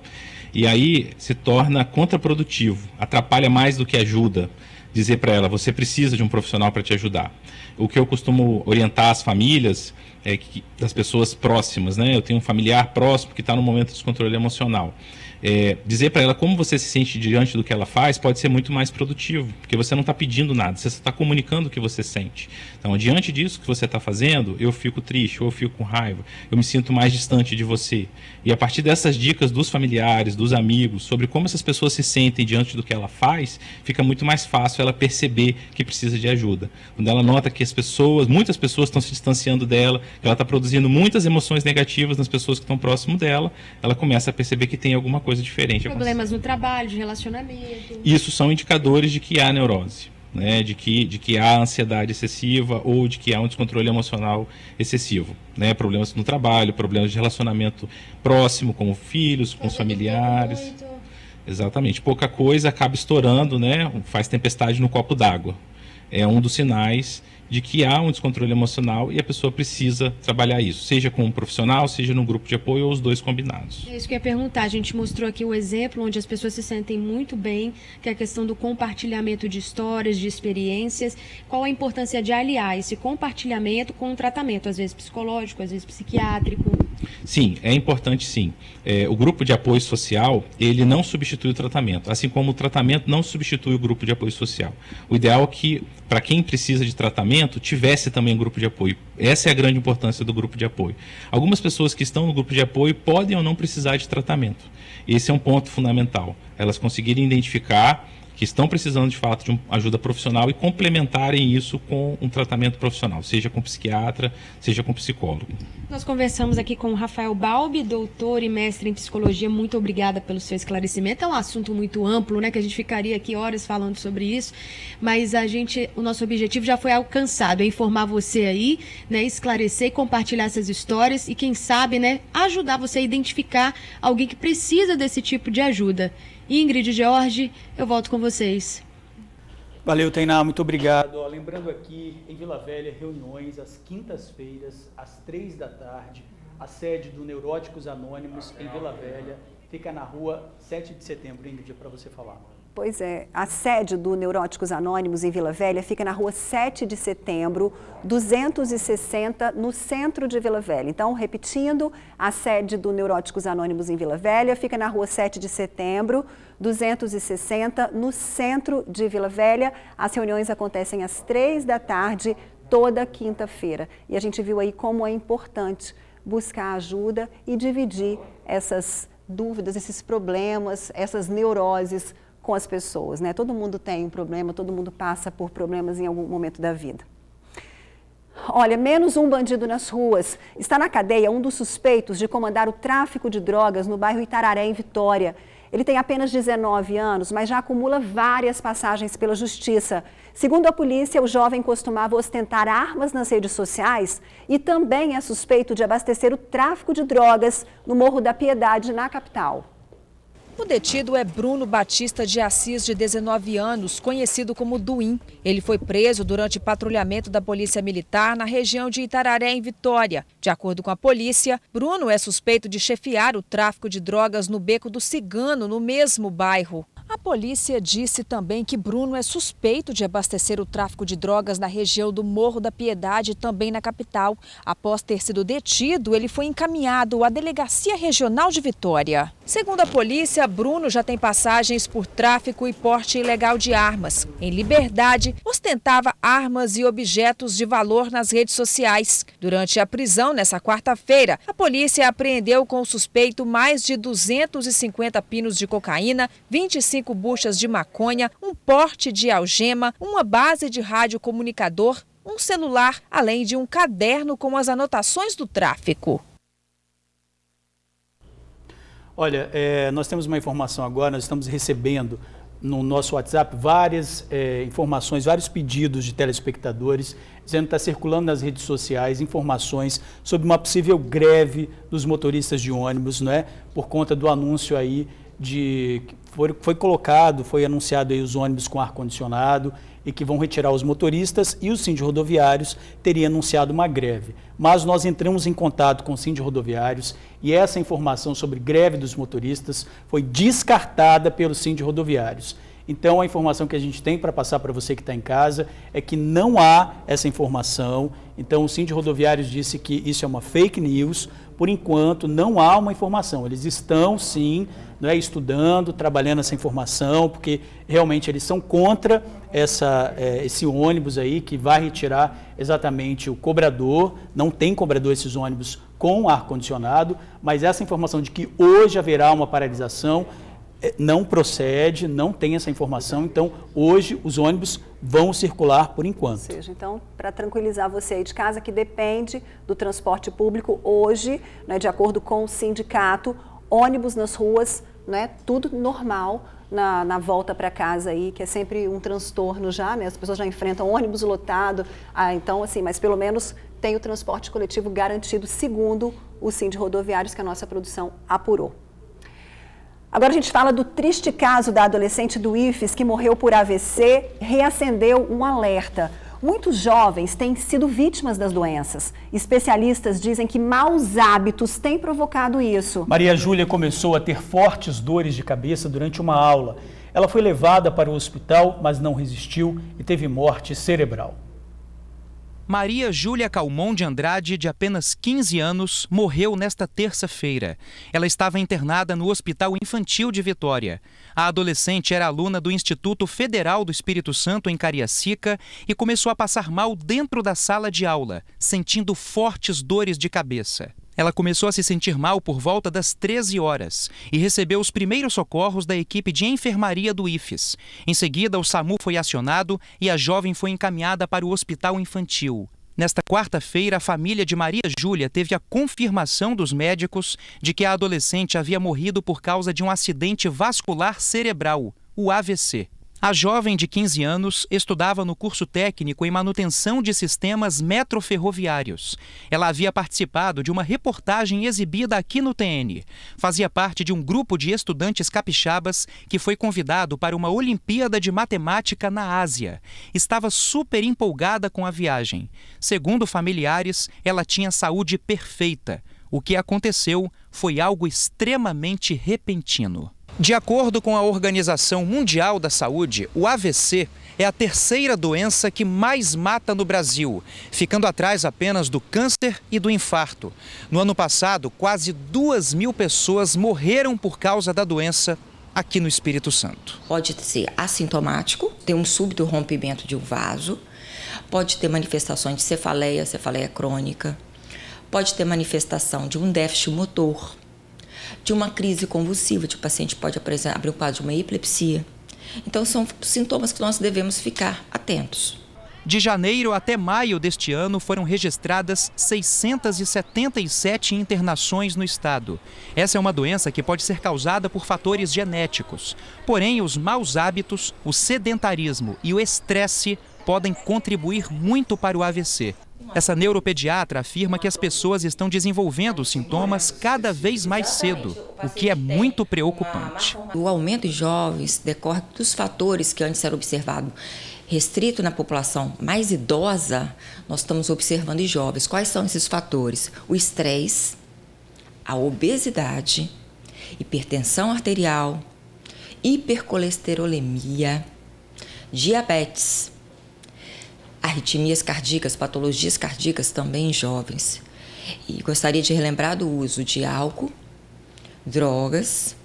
E aí se torna contraprodutivo, atrapalha mais do que ajuda. Dizer para ela, você precisa de um profissional para te ajudar. O que eu costumo orientar as famílias, das pessoas próximas, né? Eu tenho um familiar próximo que está no momento de descontrole emocional. Dizer para ela como você se sente diante do que ela faz pode ser muito mais produtivo, porque você não está pedindo nada, você está comunicando o que você sente. Então, diante disso que você está fazendo, eu fico triste, ou eu fico com raiva, eu me sinto mais distante de você. E a partir dessas dicas dos familiares, dos amigos, sobre como essas pessoas se sentem diante do que ela faz, fica muito mais fácil ela perceber que precisa de ajuda. Quando ela nota que muitas pessoas estão se distanciando dela, que ela está produzindo muitas emoções negativas nas pessoas que estão próximo dela, ela começa a perceber que tem alguma coisa diferente. Problemas no trabalho, de relacionamento. Isso são indicadores de que há neurose, né? de que há ansiedade excessiva ou de que há um descontrole emocional excessivo. Né? Problemas no trabalho, problemas de relacionamento próximo, com filhos, com os familiares. Exatamente. Pouca coisa acaba estourando, né? Faz tempestade no copo d'água. É um dos sinais de que há um descontrole emocional e a pessoa precisa trabalhar isso, seja com um profissional, seja num grupo de apoio ou os dois combinados. É isso que eu ia perguntar. A gente mostrou aqui o exemplo onde as pessoas se sentem muito bem, que é a questão do compartilhamento de histórias, de experiências. Qual a importância de aliar esse compartilhamento com o tratamento, às vezes psicológico, às vezes psiquiátrico? Sim, é importante sim. O grupo de apoio social, ele não substitui o tratamento, assim como o tratamento não substitui o grupo de apoio social. O ideal é que, para quem precisa de tratamento, tivesse também um grupo de apoio. Essa é a grande importância do grupo de apoio. Algumas pessoas que estão no grupo de apoio podem ou não precisar de tratamento. Esse é um ponto fundamental. Elas conseguirem identificar que estão precisando de fato de uma ajuda profissional e complementarem isso com um tratamento profissional, seja com psiquiatra, seja com psicólogo. Nós conversamos aqui com o Rafael Balbi, doutor e mestre em psicologia. Muito obrigada pelo seu esclarecimento. É um assunto muito amplo, né, que a gente ficaria aqui horas falando sobre isso, mas o nosso objetivo já foi alcançado, é informar você aí, né, esclarecer e compartilhar essas histórias e quem sabe, né, ajudar você a identificar alguém que precisa desse tipo de ajuda. Ingrid e George, eu volto com vocês. Valeu, Tainá, muito obrigado. Lembrando aqui, em Vila Velha, reuniões às quintas-feiras, às 15h, a sede do Neuróticos Anônimos, em Vila Velha, fica na rua 7 de setembro, Ingrid, para você falar. Pois é, a sede do Neuróticos Anônimos em Vila Velha fica na rua 7 de setembro, 260, no centro de Vila Velha. Então, repetindo, a sede do Neuróticos Anônimos em Vila Velha fica na rua 7 de setembro, 260, no centro de Vila Velha. As reuniões acontecem às 3 da tarde, toda quinta-feira. E a gente viu aí como é importante buscar ajuda e dividir essas dúvidas, esses problemas, essas neuroses com as pessoas, né? Todo mundo tem um problema, todo mundo passa por problemas em algum momento da vida. Olha, menos um bandido nas ruas. Está na cadeia um dos suspeitos de comandar o tráfico de drogas no bairro Itararé, em Vitória. Ele tem apenas 19 anos, mas já acumula várias passagens pela justiça. Segundo a polícia, o jovem costumava ostentar armas nas redes sociais e também é suspeito de abastecer o tráfico de drogas no Morro da Piedade, na capital. O detido é Bruno Batista de Assis, de 19 anos, conhecido como Duim. Ele foi preso durante patrulhamento da Polícia Militar na região de Itararé, em Vitória. De acordo com a polícia, Bruno é suspeito de chefiar o tráfico de drogas no Beco do Cigano, no mesmo bairro. A polícia disse também que Bruno é suspeito de abastecer o tráfico de drogas na região do Morro da Piedade, também na capital. Após ter sido detido, ele foi encaminhado à Delegacia Regional de Vitória. Segundo a polícia, Bruno já tem passagens por tráfico e porte ilegal de armas. Em liberdade, ostentava armas e objetos de valor nas redes sociais. Durante a prisão, nessa quarta-feira, a polícia apreendeu com o suspeito mais de 250 pinos de cocaína, 25 buchas de maconha, um porte de algema, uma base de radiocomunicador, um celular, além de um caderno com as anotações do tráfico. Olha, nós temos uma informação agora, nós estamos recebendo no nosso WhatsApp várias informações, vários pedidos de telespectadores, dizendo que está circulando nas redes sociais informações sobre uma possível greve dos motoristas de ônibus, não é? Por conta do anúncio aí de... Foi anunciado aí os ônibus com ar-condicionado e que vão retirar os motoristas, e o Síndico Rodoviários teria anunciado uma greve. Mas nós entramos em contato com o Síndico Rodoviários e essa informação sobre greve dos motoristas foi descartada pelo Síndico Rodoviários. Então, a informação que a gente tem para passar para você que está em casa é que não há essa informação. Então, o Síndico Rodoviários disse que isso é uma fake news. Por enquanto, não há uma informação. Eles estão, sim, estudando, trabalhando essa informação, porque realmente eles são contra esse ônibus aí que vai retirar exatamente o cobrador. Não tem cobrador esses ônibus com ar-condicionado, mas essa informação de que hoje haverá uma paralisação não procede, não tem essa informação. Então, hoje os ônibus vão circular por enquanto. Ou seja, então, para tranquilizar você aí de casa que depende do transporte público, hoje, de acordo com o sindicato, ônibus nas ruas, tudo normal na volta para casa aí, que é sempre um transtorno já, as pessoas já enfrentam ônibus lotado, então assim, mas pelo menos tem o transporte coletivo garantido, segundo o Síndico Rodoviários, que a nossa produção apurou. Agora a gente fala do triste caso da adolescente do IFES que morreu por AVC, reacendeu um alerta. Muitos jovens têm sido vítimas das doenças. Especialistas dizem que maus hábitos têm provocado isso. Maria Júlia começou a ter fortes dores de cabeça durante uma aula. Ela foi levada para o hospital, mas não resistiu e teve morte cerebral. Maria Júlia Calmon de Andrade, de apenas 15 anos, morreu nesta terça-feira. Ela estava internada no Hospital Infantil de Vitória. A adolescente era aluna do Instituto Federal do Espírito Santo, em Cariacica, e começou a passar mal dentro da sala de aula, sentindo fortes dores de cabeça. Ela começou a se sentir mal por volta das 13 horas e recebeu os primeiros socorros da equipe de enfermaria do IFES. Em seguida, o SAMU foi acionado e a jovem foi encaminhada para o hospital infantil. Nesta quarta-feira, a família de Maria Júlia teve a confirmação dos médicos de que a adolescente havia morrido por causa de um acidente vascular cerebral, o AVC. A jovem de 15 anos estudava no curso técnico em manutenção de sistemas metroferroviários. Ela havia participado de uma reportagem exibida aqui no TN. Fazia parte de um grupo de estudantes capixabas que foi convidado para uma Olimpíada de Matemática na Ásia. Estava super empolgada com a viagem. Segundo familiares, ela tinha saúde perfeita. O que aconteceu foi algo extremamente repentino. De acordo com a Organização Mundial da Saúde, o AVC é a terceira doença que mais mata no Brasil, ficando atrás apenas do câncer e do infarto. No ano passado, quase 2.000 pessoas morreram por causa da doença aqui no Espírito Santo. Pode ser assintomático, ter um súbito rompimento de um vaso, pode ter manifestações de cefaleia crônica, pode ter manifestação de um déficit motor, de uma crise convulsiva, o paciente pode abrir um quadro de uma epilepsia. Então são sintomas que nós devemos ficar atentos. De janeiro até maio deste ano foram registradas 677 internações no estado. Essa é uma doença que pode ser causada por fatores genéticos. Porém, os maus hábitos, o sedentarismo e o estresse podem contribuir muito para o AVC. Essa neuropediatra afirma que as pessoas estão desenvolvendo os sintomas cada vez mais cedo, o que é muito preocupante. O aumento em jovens decorre dos fatores que antes era observado restrito na população mais idosa, nós estamos observando em jovens. Quais são esses fatores? O estresse, a obesidade, hipertensão arterial, hipercolesterolemia, diabetes, arritmias cardíacas, patologias cardíacas também em jovens. E gostaria de relembrar do uso de álcool, drogas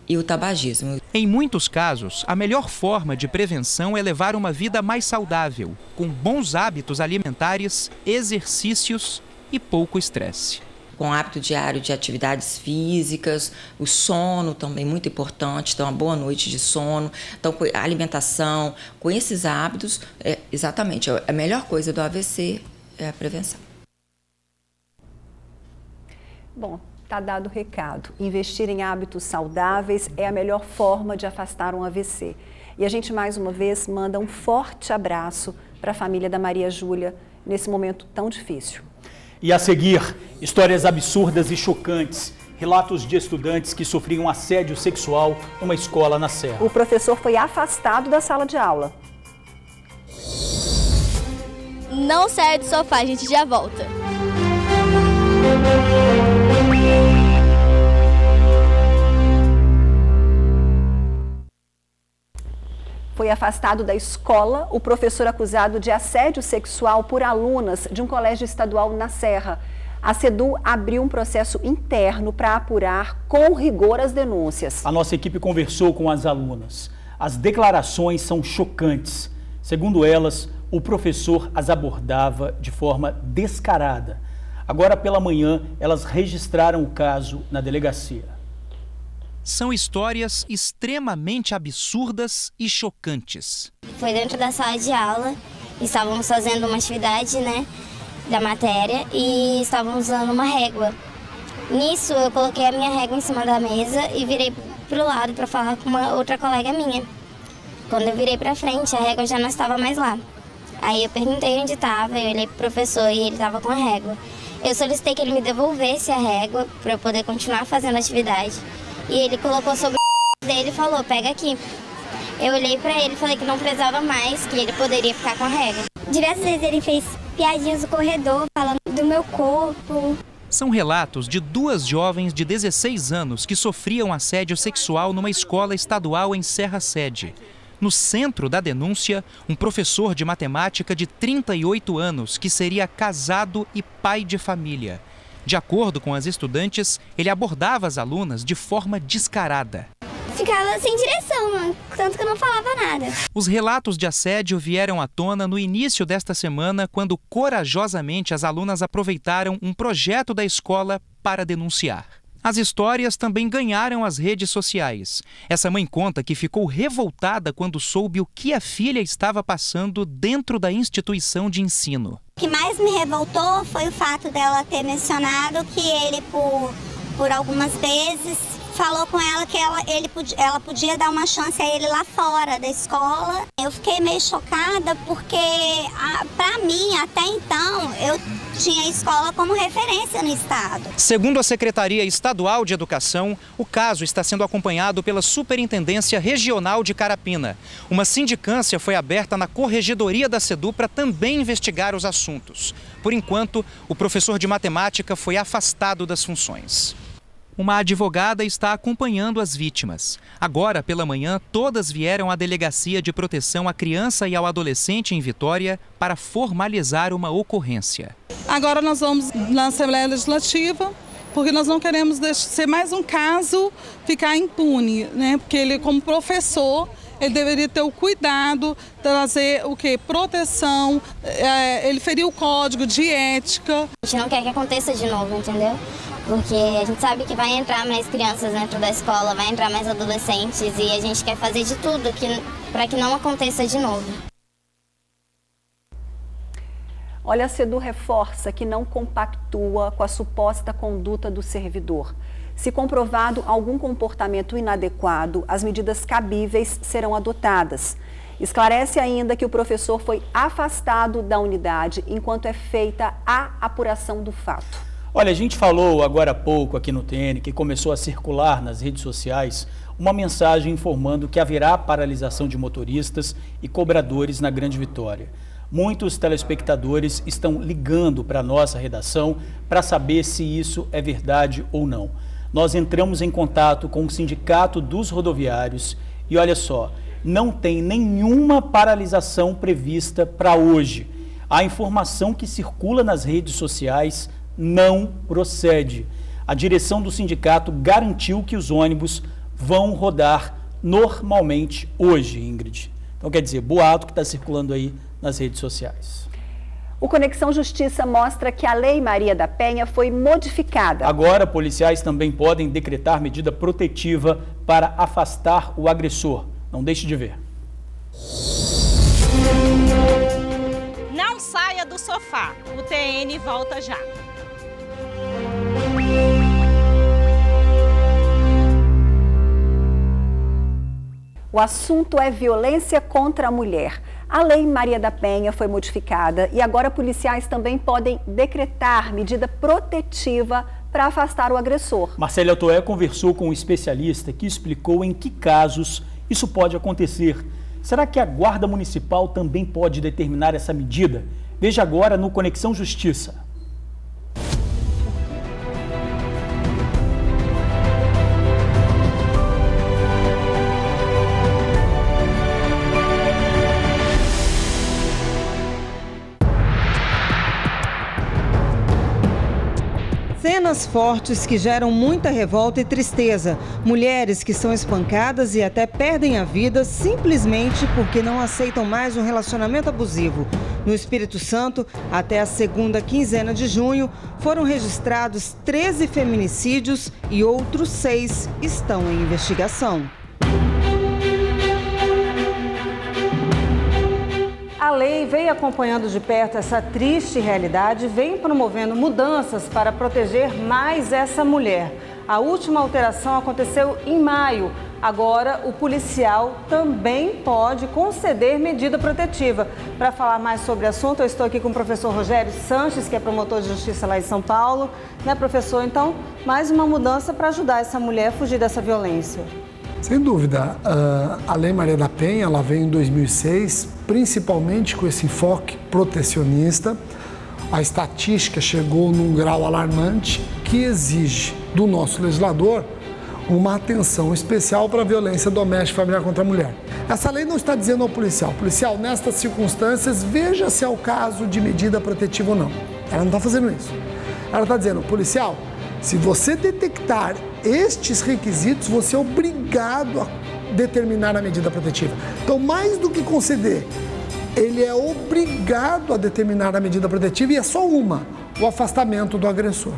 e o tabagismo. Em muitos casos, a melhor forma de prevenção é levar uma vida mais saudável, com bons hábitos alimentares, exercícios e pouco estresse. Com hábito diário de atividades físicas, o sono também muito importante, então uma boa noite de sono, então a alimentação, com esses hábitos, exatamente, a melhor coisa do AVC é a prevenção. Bom, tá dado o recado. Investir em hábitos saudáveis é a melhor forma de afastar um AVC. E a gente mais uma vez manda um forte abraço para a família da Maria Júlia nesse momento tão difícil. E a seguir, histórias absurdas e chocantes. Relatos de estudantes que sofriam assédio sexual numa escola na Serra. O professor foi afastado da sala de aula. Não saia do sofá, a gente já volta. Foi afastado da escola o professor acusado de assédio sexual por alunas de um colégio estadual na Serra. A SEDU abriu um processo interno para apurar com rigor as denúncias. A nossa equipe conversou com as alunas. As declarações são chocantes. Segundo elas, o professor as abordava de forma descarada. Agora pela manhã, elas registraram o caso na delegacia. São histórias extremamente absurdas e chocantes. Foi dentro da sala de aula, estávamos fazendo uma atividade, da matéria e estávamos usando uma régua. Nisso, eu coloquei a minha régua em cima da mesa e virei pro lado para falar com uma outra colega minha. Quando eu virei para frente, a régua já não estava mais lá. Aí eu perguntei onde estava, eu olhei pro professor e ele estava com a régua. Eu solicitei que ele me devolvesse a régua para eu poder continuar fazendo a atividade. E ele colocou sobre o dele e falou, pega aqui. Eu olhei pra ele e falei que não precisava mais, que ele poderia ficar com a régua. Diversas vezes ele fez piadinhas no corredor, falando do meu corpo. São relatos de duas jovens de 16 anos que sofriam assédio sexual numa escola estadual em Serra Sede. No centro da denúncia, um professor de matemática de 38 anos que seria casado e pai de família. De acordo com as estudantes, ele abordava as alunas de forma descarada. Ficava sem direção, tanto que eu não falava nada. Os relatos de assédio vieram à tona no início desta semana, quando corajosamente as alunas aproveitaram um projeto da escola para denunciar. As histórias também ganharam as redes sociais. Essa mãe conta que ficou revoltada quando soube o que a filha estava passando dentro da instituição de ensino. O que mais me revoltou foi o fato dela ter mencionado que ele, por algumas vezes, falou com ela que ela podia dar uma chance a ele lá fora da escola. Eu fiquei meio chocada porque, para mim, até então, eu tinha a escola como referência no estado. Segundo a Secretaria Estadual de Educação, o caso está sendo acompanhado pela Superintendência Regional de Carapina. Uma sindicância foi aberta na Corregedoria da SEDU para também investigar os assuntos. Por enquanto, o professor de matemática foi afastado das funções. Uma advogada está acompanhando as vítimas. Agora, pela manhã, todas vieram à Delegacia de Proteção à Criança e ao Adolescente em Vitória para formalizar uma ocorrência. Agora nós vamos na Assembleia Legislativa, porque nós não queremos ser mais um caso ficar impune, né? Porque ele, como professor, ele deveria ter o cuidado, trazer o quê? Proteção, ele feriu o código de ética. A gente não quer que aconteça de novo, entendeu? Porque a gente sabe que vai entrar mais crianças dentro da escola, vai entrar mais adolescentes e a gente quer fazer de tudo para que não aconteça de novo. Olha, a CEDU reforça que não compactua com a suposta conduta do servidor. Se comprovado algum comportamento inadequado, as medidas cabíveis serão adotadas. Esclarece ainda que o professor foi afastado da unidade enquanto é feita a apuração do fato. Olha, a gente falou agora há pouco aqui no TN que começou a circular nas redes sociais uma mensagem informando que haverá paralisação de motoristas e cobradores na Grande Vitória. Muitos telespectadores estão ligando para a nossa redação para saber se isso é verdade ou não. Nós entramos em contato com o Sindicato dos Rodoviários e olha só, não tem nenhuma paralisação prevista para hoje. A informação que circula nas redes sociais não procede. A direção do sindicato garantiu que os ônibus vão rodar normalmente hoje, Ingrid. Então, quer dizer, boato que está circulando aí nas redes sociais. O Conexão Justiça mostra que a Lei Maria da Penha foi modificada. Agora, policiais também podem decretar medida protetiva para afastar o agressor. Não deixe de ver. Não saia do sofá. O TN volta já. O assunto é violência contra a mulher. A Lei Maria da Penha foi modificada e agora policiais também podem decretar medida protetiva para afastar o agressor. Marcela Toé conversou com um especialista que explicou em que casos isso pode acontecer. Será que a Guarda Municipal também pode determinar essa medida? Veja agora no Conexão Justiça. Cenas fortes que geram muita revolta e tristeza. Mulheres que são espancadas e até perdem a vida simplesmente porque não aceitam mais um relacionamento abusivo. No Espírito Santo, até a segunda quinzena de junho, foram registrados 13 feminicídios e outros 6 estão em investigação. A lei vem acompanhando de perto essa triste realidade e vem promovendo mudanças para proteger mais essa mulher. A última alteração aconteceu em maio. Agora, o policial também pode conceder medida protetiva. Para falar mais sobre o assunto, eu estou aqui com o professor Rogério Sanches, que é promotor de justiça lá em São Paulo. Né, professor? Então, mais uma mudança para ajudar essa mulher a fugir dessa violência. Sem dúvida, a Lei Maria da Penha, ela veio em 2006, principalmente com esse enfoque protecionista. A estatística chegou num grau alarmante que exige do nosso legislador uma atenção especial para a violência doméstica e familiar contra a mulher. Essa lei não está dizendo ao policial, nestas circunstâncias, veja se é o caso de medida protetiva ou não. Ela não está fazendo isso. Ela está dizendo, policial, se você detectar estes requisitos, você é obrigado a determinar a medida protetiva. Então, mais do que conceder, ele é obrigado a determinar a medida protetiva e é só uma, o afastamento do agressor.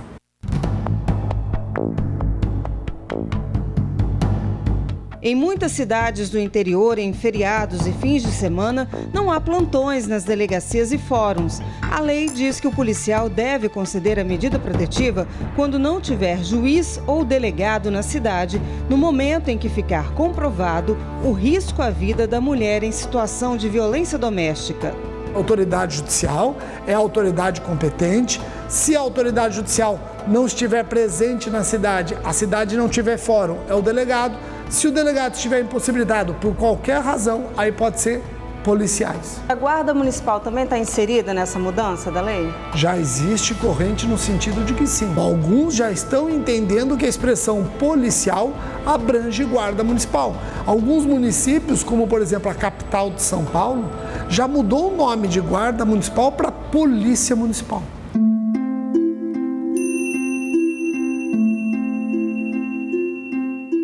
Em muitas cidades do interior, em feriados e fins de semana, não há plantões nas delegacias e fóruns. A lei diz que o policial deve conceder a medida protetiva quando não tiver juiz ou delegado na cidade, no momento em que ficar comprovado o risco à vida da mulher em situação de violência doméstica. A autoridade judicial é a autoridade competente. Se a autoridade judicial não estiver presente na cidade, a cidade não tiver fórum, é o delegado. Se o delegado estiver impossibilitado por qualquer razão, aí pode ser policiais. A Guarda Municipal também está inserida nessa mudança da lei? Já existe corrente no sentido de que sim. Alguns já estão entendendo que a expressão policial abrange Guarda Municipal. Alguns municípios, como por exemplo a capital de São Paulo, já mudou o nome de Guarda Municipal para Polícia Municipal.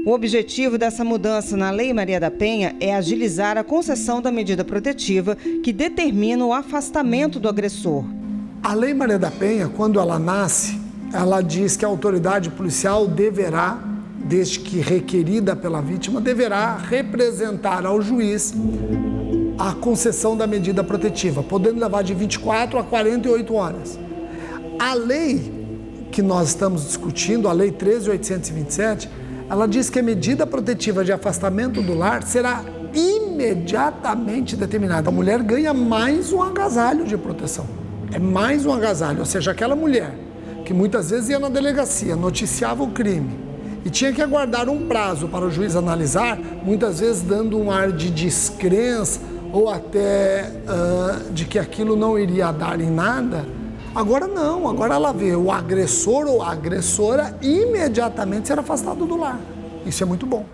O objetivo dessa mudança na Lei Maria da Penha é agilizar a concessão da medida protetiva que determina o afastamento do agressor. A Lei Maria da Penha, quando ela nasce, ela diz que a autoridade policial deverá, desde que requerida pela vítima, deverá representar ao juiz a concessão da medida protetiva, podendo levar de 24 a 48 horas. A lei que nós estamos discutindo, a Lei 13.827, ela diz que a medida protetiva de afastamento do lar será imediatamente determinada. A mulher ganha mais um agasalho de proteção. É mais um agasalho, ou seja, aquela mulher que muitas vezes ia na delegacia, noticiava o crime e tinha que aguardar um prazo para o juiz analisar, muitas vezes dando um ar de descrença ou até de que aquilo não iria dar em nada. Agora não, agora ela vê o agressor ou a agressora imediatamente ser afastado do lar. Isso é muito bom.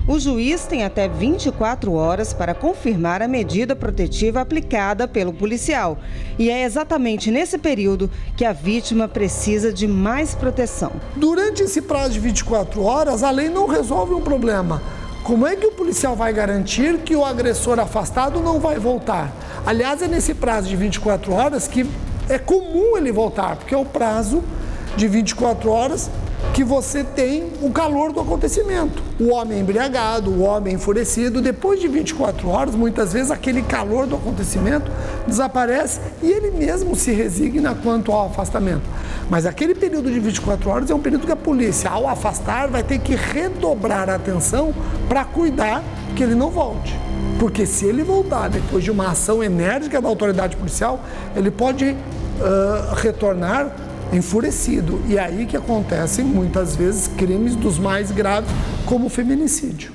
O juiz tem até 24 horas para confirmar a medida protetiva aplicada pelo policial. E é exatamente nesse período que a vítima precisa de mais proteção. Durante esse prazo de 24 horas, a lei não resolve um problema. Como é que o policial vai garantir que o agressor afastado não vai voltar? Aliás, é nesse prazo de 24 horas que é comum ele voltar, porque é o prazo de 24 horas que você tem o calor do acontecimento. O homem embriagado, o homem enfurecido, depois de 24 horas, muitas vezes aquele calor do acontecimento desaparece e ele mesmo se resigna quanto ao afastamento. Mas aquele período de 24 horas é um período que a polícia, ao afastar, vai ter que redobrar a atenção para cuidar que ele não volte. Porque se ele voltar depois de uma ação enérgica da autoridade policial, ele pode retornar enfurecido. E é aí que acontecem, muitas vezes, crimes dos mais graves, como o feminicídio.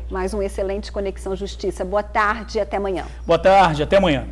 Mais um excelente Conexão Justiça. Boa tarde e até amanhã. Boa tarde, até amanhã.